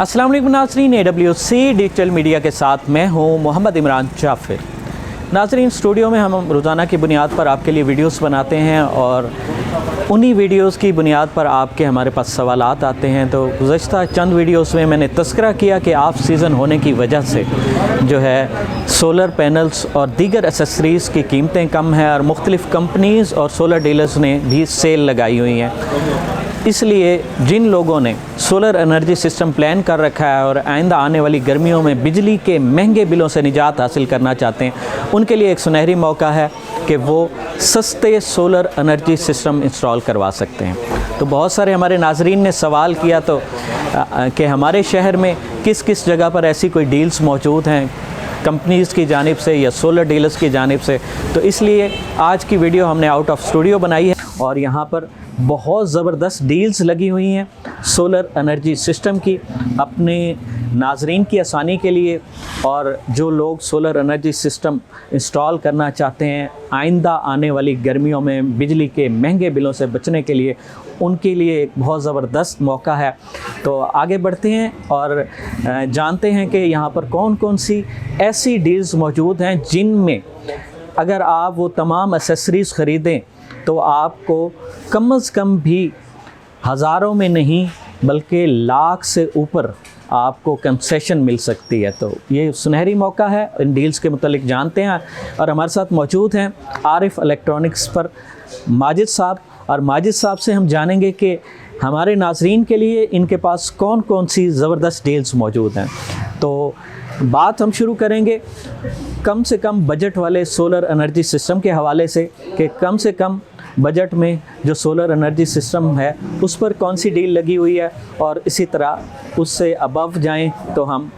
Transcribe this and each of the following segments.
अस्सलाम वालेकुम नाज़रीन, AWC डिजिटल मीडिया के साथ मैं हूं मोहम्मद इमरान जाफ़िर। नाज़रीन, स्टूडियो में हम रोज़ाना की बुनियाद पर आपके लिए वीडियोस बनाते हैं और उन्हीं वीडियोस की बुनियाद पर आपके हमारे पास सवालात आते हैं। तो गुज़श्ता चंद वीडियोस में मैंने तस्करा किया कि ऑफ सीज़न होने की वजह से जो है सोलर पैनल्स और दीगर एसेसरीज़ की कीमतें कम हैं और मुख्तलिफ़ कंपनीज़ और सोलर डीलर्स ने भी सेल लगाई हुई हैं। इसलिए जिन लोगों ने सोलर एनर्जी सिस्टम प्लान कर रखा है और आइंदा आने वाली गर्मियों में बिजली के महंगे बिलों से निजात हासिल करना चाहते हैं, उनके लिए एक सुनहरी मौका है कि वो सस्ते सोलर एनर्जी सिस्टम इंस्टॉल करवा सकते हैं। तो बहुत सारे हमारे नाज़रीन ने सवाल किया तो कि हमारे शहर में किस किस जगह पर ऐसी कोई डील्स मौजूद हैं कंपनीज़ की जानिब से या सोलर डीलर्स की जानिब से। तो इसलिए आज की वीडियो हमने आउट ऑफ स्टूडियो बनाई है और यहाँ पर बहुत ज़बरदस्त डील्स लगी हुई हैं सोलर एनर्जी सिस्टम की अपने नाज़रीन की आसानी के लिए। और जो लोग सोलर एनर्जी सिस्टम इंस्टॉल करना चाहते हैं आइंदा आने वाली गर्मियों में बिजली के महंगे बिलों से बचने के लिए, उनके लिए एक बहुत ज़बरदस्त मौका है। तो आगे बढ़ते हैं और जानते हैं कि यहाँ पर कौन कौन सी ऐसी डील्स मौजूद हैं जिनमें अगर आप वो तमाम एसेसरीज़ ख़रीदें तो आपको कम से कम भी हज़ारों में नहीं बल्कि लाख से ऊपर आपको कंसेशन मिल सकती है। तो ये सुनहरी मौका है, इन डील्स के मुतालिक जानते हैं। और हमारे साथ मौजूद हैं आरिफ इलेक्ट्रॉनिक्स पर माजिद साहब, और माजिद साहब से हम जानेंगे कि हमारे नाज़रीन के लिए इनके पास कौन कौन सी ज़बरदस्त डील्स मौजूद हैं। तो बात हम शुरू करेंगे कम से कम बजट वाले सोलर एनर्जी सिस्टम के हवाले से कि कम से कम बजट में जो सोलर एनर्जी सिस्टम है उस पर कौन सी डील लगी हुई है, और इसी तरह उससे अबव जाएं तो हम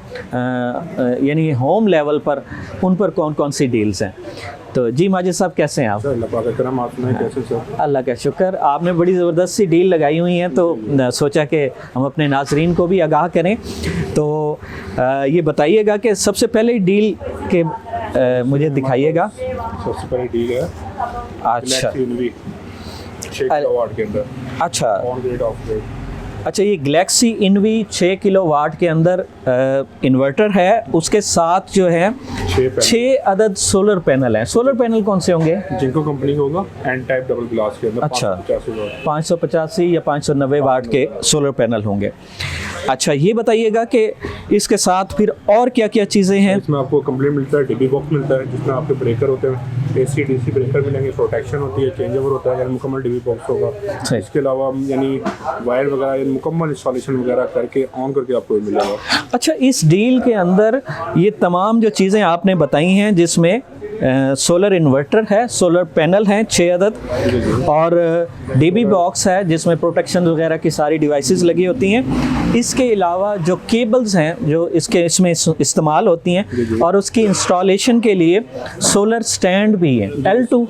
यानी होम लेवल पर उन पर कौन कौन सी डील्स हैं। तो जी माजिद साहब, कैसे हैं आप? अल्लाह का शुक्र, आपने बड़ी ज़बरदस्त सी डील लगाई हुई हैं तो सोचा कि हम अपने नाज़रीन को भी आगाह करें। तो ये बताइएगा कि सबसे पहले डील के मुझे दिखाइएगा। सबसे पहले डील है अच्छा 6 किलोवाट के अंदर। अच्छा ऑन ग्रिड ऑफ ग्रिड। अच्छा, ये गैलेक्सी इनवी 6 किलोवाट के अंदर इन्वर्टर है, उसके साथ जो है 6 अदद सोलर पैनल हैं। सोलर पैनल कौन से होंगे? जिनको कंपनी का होगा एन टाइप डबल ग्लास के अंदर। अच्छा, 585 या 590 वाट के सोलर पैनल होंगे। अच्छा, ये बताइएगा कि इसके साथ फिर और क्या क्या चीज़ें हैं? इसमें आपको कंप्लीट मिलता है, डीबी बॉक्स मिलता है जिसमें आपके ब्रेकर होते हैं, AC DC ब्रेकर मिलेंगे, प्रोटेक्शन होती है, चेंज ओवर होता है, यानी मुकम्मल डीबी बॉक्स होगा। इसके अलावा यानी वायर वगैरह मुकम्मल इंस्टॉलेशन वगैरह करके ऑन करके आपको मिलेगा। अच्छा, इस डील के अंदर ये तमाम जो चीज़ें आपने बताई हैं जिसमें सोलर इन्वर्टर है, सोलर पैनल हैं 6 अदद, और डीबी बॉक्स है जिसमें प्रोटेक्शन वगैरह की सारी डिवाइसेस लगी होती हैं। इसके अलावा जो केबल्स हैं जो इसमें इस्तेमाल होती हैं, और उसकी इंस्टॉलेशन के लिए सोलर स्टैंड भी है, L2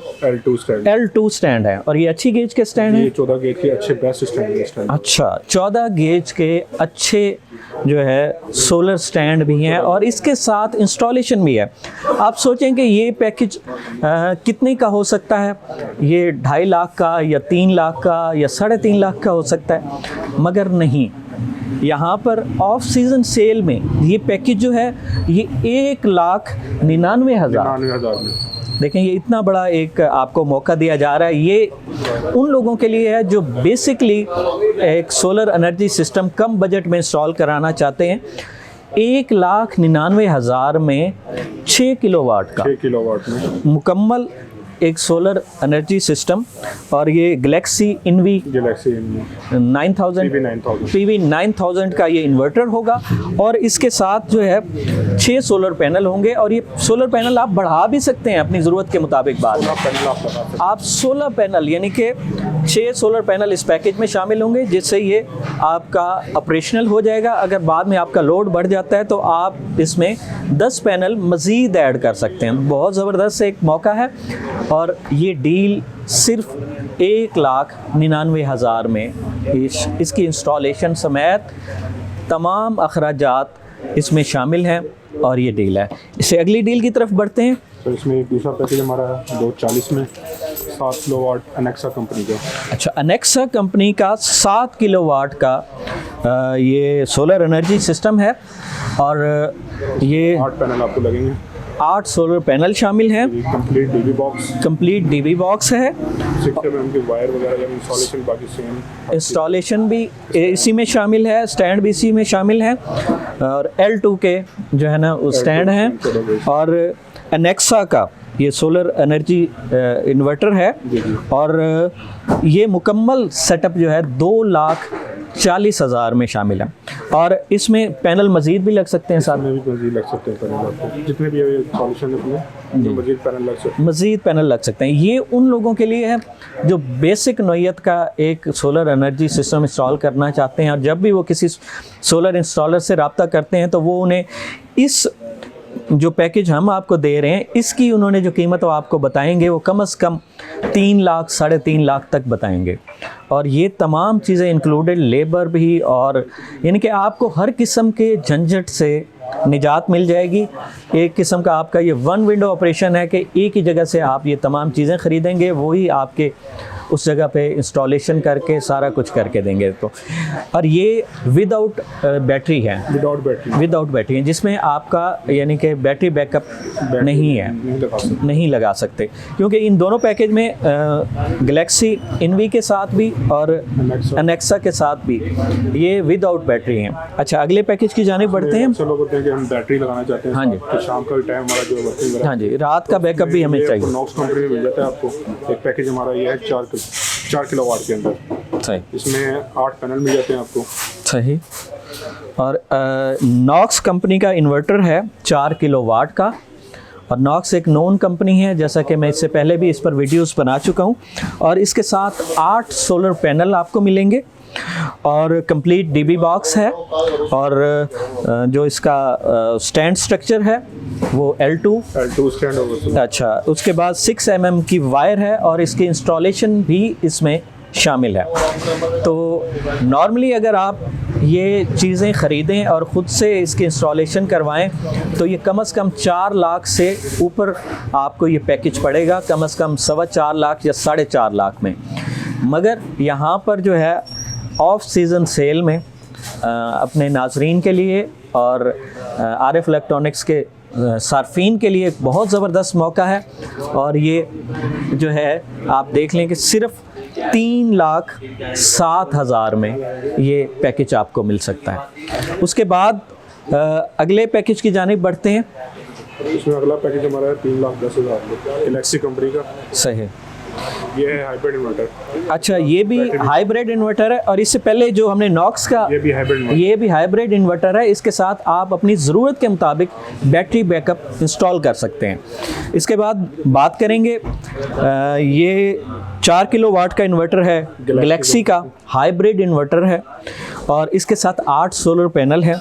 स्टैंड है। और ये अच्छी गेज के स्टैंड है, 14 गेज के अच्छे बेस्ट स्टैंड। अच्छा, 14 गेज के अच्छे जो है सोलर स्टैंड भी हैं, और इसके साथ इंस्टॉलेशन भी है। आप सोचें कि ये पैकेज कितने का हो सकता है? ये 2.5 लाख का या 3 लाख का या 3.5 लाख का हो सकता है, मगर नहीं, यहाँ पर ऑफ सीज़न सेल में ये पैकेज जो है ये 1,99,000 में। देखें, ये इतना बड़ा एक आपको मौका दिया जा रहा है। ये उन लोगों के लिए है जो बेसिकली एक सोलर एनर्जी सिस्टम कम बजट में इंस्टॉल कराना चाहते हैं। 1,99,000 में 6 किलोवाट का में मुकम्मल एक सोलर एनर्जी सिस्टम, और ये गैलेक्सी इनवी 9000 PV 9000 का ये इन्वर्टर होगा, और इसके साथ जो है 6 सोलर पैनल होंगे। और ये सोलर पैनल आप बढ़ा भी सकते हैं अपनी ज़रूरत के मुताबिक। बाद में आप 16 पैनल यानी कि 6 सोलर पैनल इस पैकेज में शामिल होंगे, जिससे ये आपका ऑपरेशनल हो जाएगा। अगर बाद में आपका लोड बढ़ जाता है तो आप इसमें 10 पैनल मज़ीद ऐड कर सकते हैं। बहुत ज़बरदस्त एक मौका है, और ये डील सिर्फ 1,99,000 में इसकी इंस्टॉलेशन समेत तमाम अखराजात इसमें शामिल हैं, और ये डील है। इससे अगली डील की तरफ बढ़ते हैं। तो इसमें दूसरा पैकेज हमारा है 240 में, 7 किलोवाट अनेक्सा कंपनी का। अच्छा, अनेक्सा कंपनी का 7 किलोवाट का ये सोलर एनर्जी सिस्टम है और ये 8 पैनल आपको लगेंगे, 8 सोलर पैनल शामिल हैं। कंप्लीट डीबी बॉक्स है। 6 mm की वायर वगैरह, इंस्टॉलेशन बाकी सेम, इंस्टॉलेशन भी इसी में शामिल है, स्टैंड भी इसी में शामिल है और L2 के जो है ना वो स्टैंड हैं। और अनेक्सा का ये सोलर एनर्जी इन्वर्टर है और ये मुकम्मल सेटअप जो है 2,40,000 में शामिल है और इसमें पैनल मज़ीद भी लग सकते हैं, साथ में भी मज़ीद लग सकते हैं पैनल आपको, जितने भी सॉल्यूशन अपने मज़ीद पैनल लग सकते हैं, मज़ीद पैनल लग सकते हैं। ये उन लोगों के लिए है जो बेसिक नौइयत का एक सोलर एनर्जी सिस्टम इंस्टॉल करना चाहते हैं और जब भी वो किसी सोलर इंस्टॉलर से रब्ता करते हैं तो वो उन्हें इस जो पैकेज हम आपको दे रहे हैं इसकी उन्होंने जो कीमत वो आपको बताएंगे वो कम से कम 3 लाख 3.5 लाख तक बताएंगे और ये तमाम चीज़ें इंक्लूडेड, लेबर भी, और यानी कि आपको हर किस्म के झंझट से निजात मिल जाएगी। एक किस्म का आपका ये वन विंडो ऑपरेशन है कि एक ही जगह से आप ये तमाम चीज़ें ख़रीदेंगे, वही आपके उस जगह पे इंस्टॉलेशन करके सारा कुछ करके देंगे। तो और ये विदाउट बैटरी है, विदाउट बैटरी है, जिसमें आपका यानी कि बैटरी बैकअप नहीं है, नहीं लगा सकते, क्योंकि इन दोनों पैकेज में गैलेक्सी इनवी के साथ भी और अनेक्सा के साथ भी ये विदाउट बैटरी हैं। अच्छा, अगले पैकेज की जानिब बढ़ते हैं। कि हम बैटरी लगाना चाहते हैं, हाँ जी, तो शाम का भी टाइम हमारा जो वर्किंग, हाँ जी, रात का बैकअप भी हमें चाहिए। नॉक्स कंपनी में मिल जाता है आपको। एक पैकेज हमारा ये है 4 किलोवाट के अंदर, सही, इसमें 8 पैनल मिल जाते हैं आपको, सही। और नॉक्स कंपनी का इन्वर्टर है 4 किलोवाट का और नॉक्स एक नोन कंपनी है, जैसा कि मैं इससे पहले भी इस पर वीडियोस बना चुका हूँ और इसके साथ 8 सोलर पैनल आपको मिलेंगे और कंप्लीट डीबी बॉक्स है और जो इसका स्टैंड स्ट्रक्चर है वो L2 स्टैंड होगा। अच्छा, उसके बाद 6 mm की वायर है और इसकी इंस्टॉलेशन भी इसमें शामिल है। तो नॉर्मली अगर आप ये चीज़ें ख़रीदें और ख़ुद से इसकी इंस्टॉलेशन करवाएं तो ये कम से कम 4 लाख से ऊपर आपको ये पैकेज पड़ेगा, कम से कम 4.25 लाख या 4.5 लाख में। मगर यहाँ पर जो है ऑफ सीज़न सेल में अपने नाजरीन के लिए और RF इलेक्ट्रॉनिक्स के सार्फिन के लिए एक बहुत ज़बरदस्त मौका है और ये जो है आप देख लें कि सिर्फ 3,07,000 में ये पैकेज आपको मिल सकता है। उसके बाद अगले पैकेज की जानिब बढ़ते हैं। इसमें अगला पैकेज हमारा है 3,10,000 गैलेक्सी कंपनी का। सही, ये है हाइब्रिड इन्वर्टर। अच्छा, ये भी हाइब्रिड इन्वर्टर है और इससे पहले जो हमने नॉक्स का ये भी हाइब्रिड इन्वर्टर है। इसके साथ आप अपनी ज़रूरत के मुताबिक बैटरी बैकअप इंस्टॉल कर सकते हैं। इसके बाद बात करेंगे ये 4 किलोवाट का इन्वर्टर है, गैलेक्सी का हाइब्रिड इन्वर्टर है और इसके साथ 8 सोलर पैनल हैं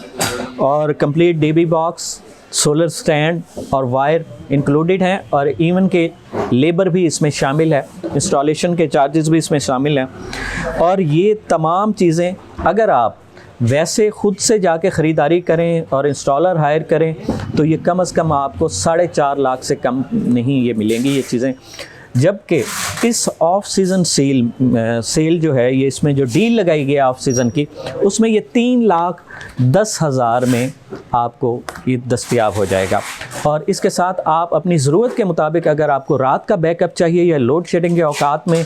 और complete DB box, solar stand और वायर इंक्लूडेड हैं और इवन के लेबर भी इसमें शामिल है, इंस्टॉलेशन के चार्जेस भी इसमें शामिल हैं। और ये तमाम चीज़ें अगर आप वैसे ख़ुद से जाके ख़रीदारी करें और इंस्टॉलर हायर करें तो ये कम से कम आपको 4.5 लाख से कम नहीं ये मिलेंगी ये चीज़ें। जबकि इस ऑफ सीज़न सेल जो है, ये इसमें जो डील लगाई गई ऑफ सीज़न की, उसमें ये 3,10,000 में आपको ये दस्तयाब हो जाएगा। और इसके साथ आप अपनी ज़रूरत के मुताबिक अगर आपको रात का बैकअप चाहिए या लोड शेडिंग के औकात में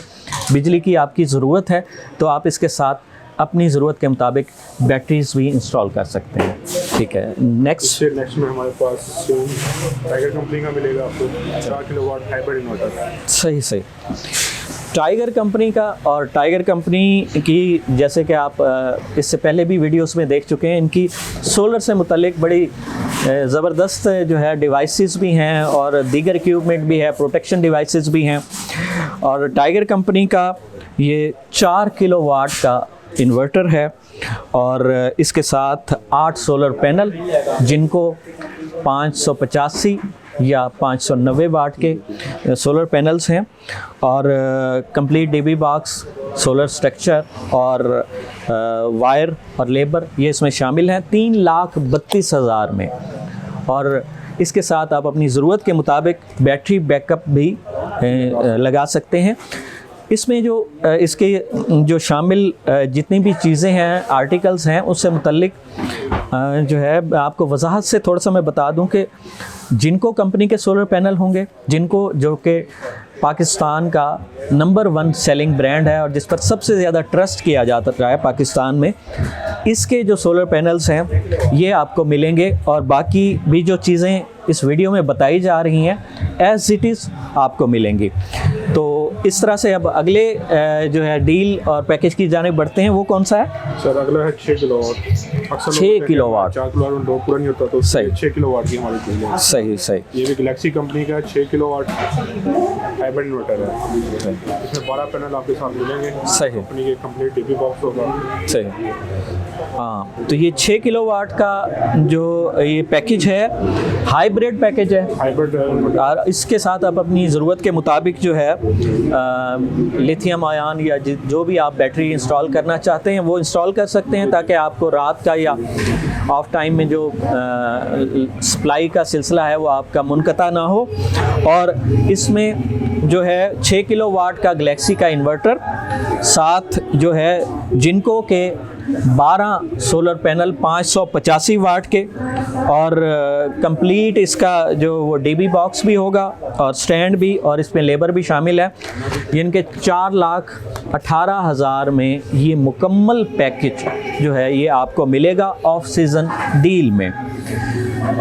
बिजली की आपकी ज़रूरत है तो आप इसके साथ अपनी ज़रूरत के मुताबिक बैटरीज भी इंस्टॉल कर सकते हैं। ठीक है, नेक्स्ट में हमारे पास टाइगर कंपनी का मिलेगा आपको 4 किलोवाट हाइब्रिड इन्वर्टर। सही, टाइगर कंपनी का। और टाइगर कंपनी की जैसे कि आप इससे पहले भी वीडियोस में देख चुके हैं, इनकी सोलर से मुतल्लिक बड़ी ज़बरदस्त जो है डिवाइसेस भी हैं और दीगर इक्विपमेंट भी है, प्रोटेक्शन डिवाइसेस भी हैं। और टाइगर कंपनी का ये 4 किलोवाट का इन्वर्टर है और इसके साथ 8 सोलर पैनल जिनको 585 या 590 वाट के सोलर पैनल्स हैं और complete DB box, solar structure और वायर और लेबर ये इसमें शामिल हैं 3,32,000 में। और इसके साथ आप अपनी ज़रूरत के मुताबिक बैटरी बैकअप भी लगा सकते हैं। इसमें जो इसके जो शामिल जितनी भी चीज़ें हैं, आर्टिकल्स हैं, उससे मुतल्लिक जो है आपको वजाहत से थोड़ा सा मैं बता दूं कि जिनको कंपनी के सोलर पैनल होंगे, जिनको जो कि पाकिस्तान का नंबर 1 सेलिंग ब्रांड है और जिस पर सबसे ज़्यादा ट्रस्ट किया जाता रहा है पाकिस्तान में, इसके जो सोलर पैनल्स हैं ये आपको मिलेंगे। और बाकी भी जो चीज़ें इस वीडियो में बताई जा रही हैं एज इट इज़ आपको मिलेंगी। तो इस तरह से अब अगले जो है डील और पैकेज की जाने बढ़ते हैं। वो कौन सा है सर? अगला है 6 किलोवाट। 6 किलोवाट। 4 किलोवाट में लोड पूरा नहीं होता, तो सही। 6 किलोवाट की हमारी चीज़ है। सही सही। ये भी गैलेक्सी कंपनी का 6 किलोवाट हाइब्रिड इन्वर्टर है। इसमें 12 पैनल आपके साथ मिलेंगे। सही। कंपनी के कंप्लीट डीबी बॉक्स होगा। सही। हाँ, तो ये 6 किलोवाट का जो ये पैकेज है हाइब्रिड पैकेज है। हाइब्रिड और इसके साथ आप अपनी ज़रूरत के मुताबिक जो है लिथियम आयन या जो भी आप बैटरी इंस्टॉल करना चाहते हैं वो इंस्टॉल कर सकते हैं, ताकि आपको रात का या ऑफ टाइम में जो सप्लाई का सिलसिला है वो आपका मुनक़ता ना हो। और इसमें जो है 6 किलोवाट का गैलेक्सी का इन्वर्टर, साथ जो है जिनको के 12 सोलर पैनल 585 वाट के, और कंप्लीट इसका जो वो डीबी बॉक्स भी होगा और स्टैंड भी, और इसमें लेबर भी शामिल है, जिनके 4,18,000 में ये मुकम्मल पैकेज जो है ये आपको मिलेगा ऑफ सीज़न डील में।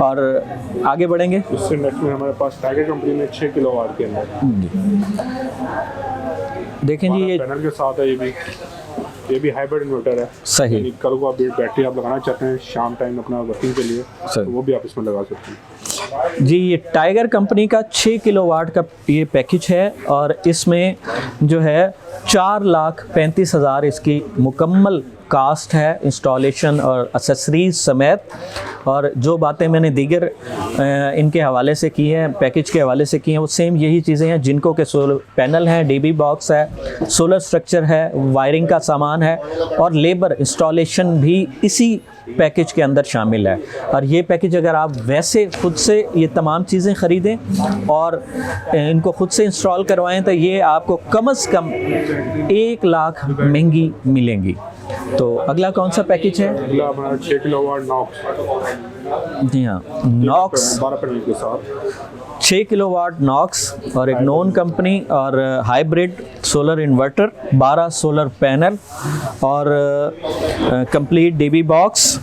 और आगे बढ़ेंगे। इससे नेक्स्ट में हमारे पास टाइगर कंपनी में 6 किलोवाट के अंदर देखें जी, ये पैनल के साथ है। ये भी हाइब्रिड इन्वर्टर है। सही। यानी कल को आप बैटरी आप लगाना चाहते हैं शाम टाइम अपना वर्किंग के लिए, तो वो भी आप इसमें लगा सकते हैं जी। ये टाइगर कंपनी का 6 किलोवाट का ये पैकेज है और इसमें जो है 4,35,000 इसकी मुकम्मल कास्ट है, इंस्टॉलेशन और एक्सेसरीज समेत। और जो बातें मैंने दीगर इनके हवाले से की हैं, पैकेज के हवाले से की हैं, वो सेम यही चीज़ें हैं। जिनको के सोलर पैनल हैं, डीबी बॉक्स है, सोलर स्ट्रक्चर है, वायरिंग का सामान है और लेबर इंस्टॉलेशन भी इसी पैकेज के अंदर शामिल है। और ये पैकेज अगर आप वैसे खुद से ये तमाम चीज़ें ख़रीदें और इनको खुद से इंस्टॉल करवाएं तो ये आपको कम से कम 1 लाख महंगी मिलेंगी। तो अगला कौन सा पैकेज है? अगला हमारा 6 किलोवाट नॉक्स। जी हाँ, नॉक्स 12 पैनल के साथ 6 किलोवाट नॉक्स और एक नॉन कंपनी और hybrid solar inverter, 12 solar panel और complete DB box,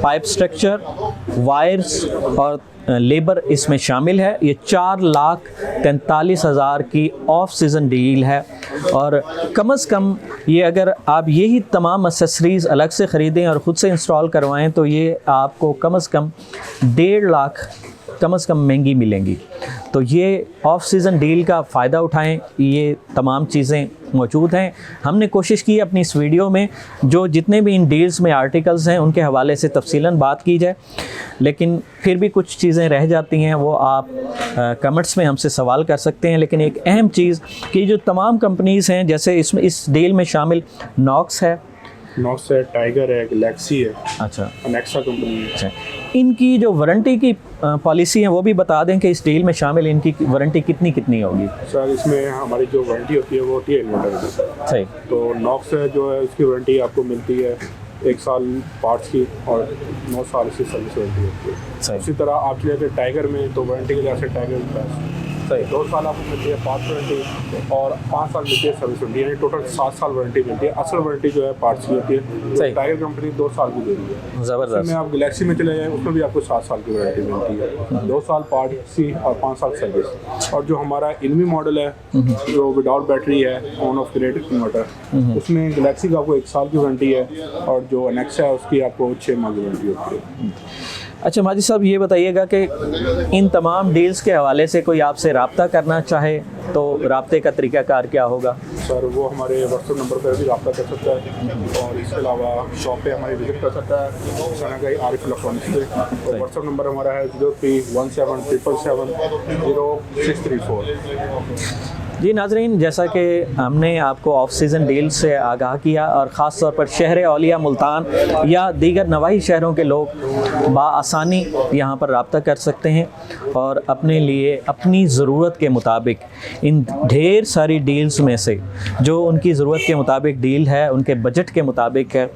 pipe structure, wires और लेबर इसमें शामिल है। ये 4,43,000 की ऑफ सीज़न डील है। और कम से कम ये अगर आप यही तमाम एक्सेसरीज़ अलग से ख़रीदें और ख़ुद से इंस्टॉल करवाएं तो ये आपको कम से कम 1.5 लाख कम से कम महंगी मिलेंगी। तो ये ऑफ सीज़न डील का फ़ायदा उठाएं। ये तमाम चीज़ें मौजूद हैं। हमने कोशिश की अपनी इस वीडियो में जो जितने भी इन डील्स में आर्टिकल्स हैं उनके हवाले से तफसीलन बात की जाए, लेकिन फिर भी कुछ चीज़ें रह जाती हैं, वो आप कमेंट्स में हमसे सवाल कर सकते हैं। लेकिन एक अहम चीज़ कि जो तमाम कंपनीज़ हैं, जैसे इसमें इस डील में शामिल नॉक्स है, टाइगर है, गैलेक्सी है, अच्छा, नेक्सा कंपनी है। अच्छा, इनकी जो वारंटी की पॉलिसी है वो भी बता दें कि इस डील में शामिल इनकी वारंटी कितनी होगी? सर इसमें हमारी जो वारंटी होती है वो होती है इन्वर्टर की। सही। तो नॉक्स है जो है उसकी वारंटी आपको मिलती है 1 साल पार्ट्स की और 9 साल इसकी सर्विस वारंटी होती है। सही। उसी तरह आप चले जाते टाइगर में तो वारंटी के लिए से टाइगर सही 2 साल आपको मिलती है पार्ट्स वारंटी और 5 साल मिलती है सर्विस वारंटी, यानी टोटल 7 साल वारंटी मिलती है। असल वारंटी जो है पार्ट्स की होती है। सही। टाइगर कंपनी 2 साल की दे रही है। ज़बरदस्त। में आप गैलेक्सी में चले जाएँ उसमें भी आपको 7 साल की वारंटी मिलती है, 2 साल पार्ट्स की और 5 साल सर्विस। और जो हमारा इनवी मॉडल है जो विदाउट बैटरी है, ऑन ऑफ ग्रेड इन्वर्टर, उसमें गैलेक्सी का आपको 1 साल की वारंटी है और जो नेक्सा है उसकी आपको 6 माह की वारंटी होती है। अच्छा माजिद साहब, ये बताइएगा कि इन तमाम डील्स के हवाले से कोई आपसे रब्ता करना चाहे तो रब्ते का तरीक़ाकार क्या होगा? सर वो हमारे व्हाट्सएप नंबर पर भी रब्ता कर सकता है और इसके अलावा शॉप पे हमारी विजिट कर सकता है सनागाई आरिफ इलेक्ट्रॉनिक्स पे। और व्हाट्सएप नंबर हमारा है 03177770 634। जी नाजरीन, जैसा कि हमने आपको ऑफ सीज़न डील से आगाह किया और ख़ास तौर पर शहर औलिया मुल्तान या दीगर नवाही शहरों के लोग बआसानी यहाँ पर रब्ता कर सकते हैं और अपने लिए अपनी ज़रूरत के मुताबिक इन ढेर सारी डील्स में से जो उनकी ज़रूरत के मुताबिक डील है, उनके बजट के मुताबिक है,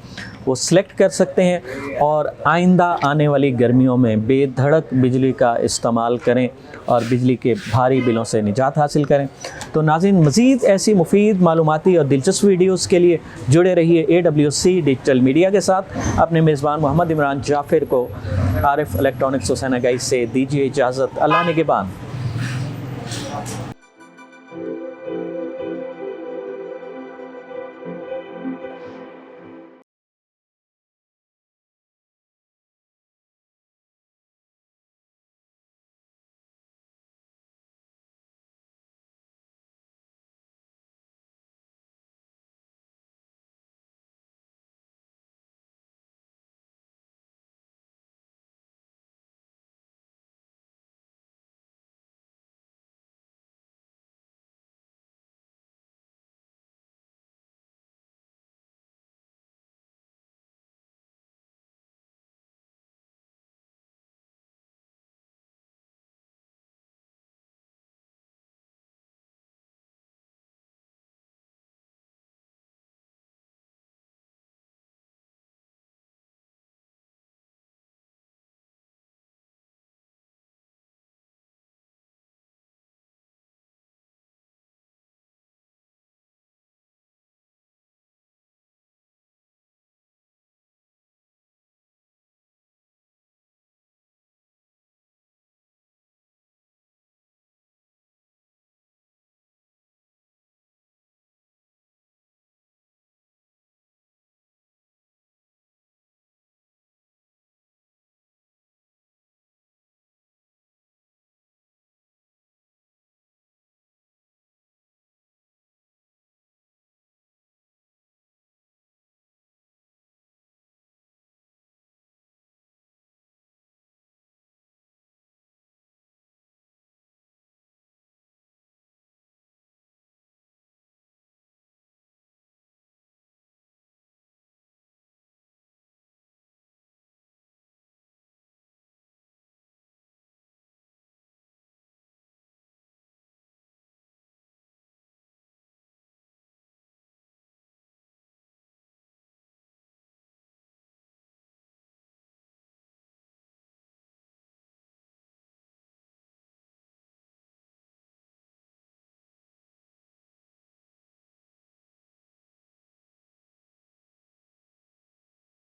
वो सिलेक्ट कर सकते हैं और आइंदा आने वाली गर्मियों में बेधड़क बिजली का इस्तेमाल करें और बिजली के भारी बिलों से निजात हासिल करें। तो नाज़रीन, मज़ीद ऐसी मुफीद मालूमाती और दिलचस्प वीडियोस के लिए जुड़े रहिए AWC डिजिटल मीडिया के साथ। अपने मेज़बान मोहम्मद इमरान जाफ़िर को आरिफ इलेक्ट्रॉनिक्स हुसैन गाइस से दीजिए इजाज़त। अल्लाह निगहबान।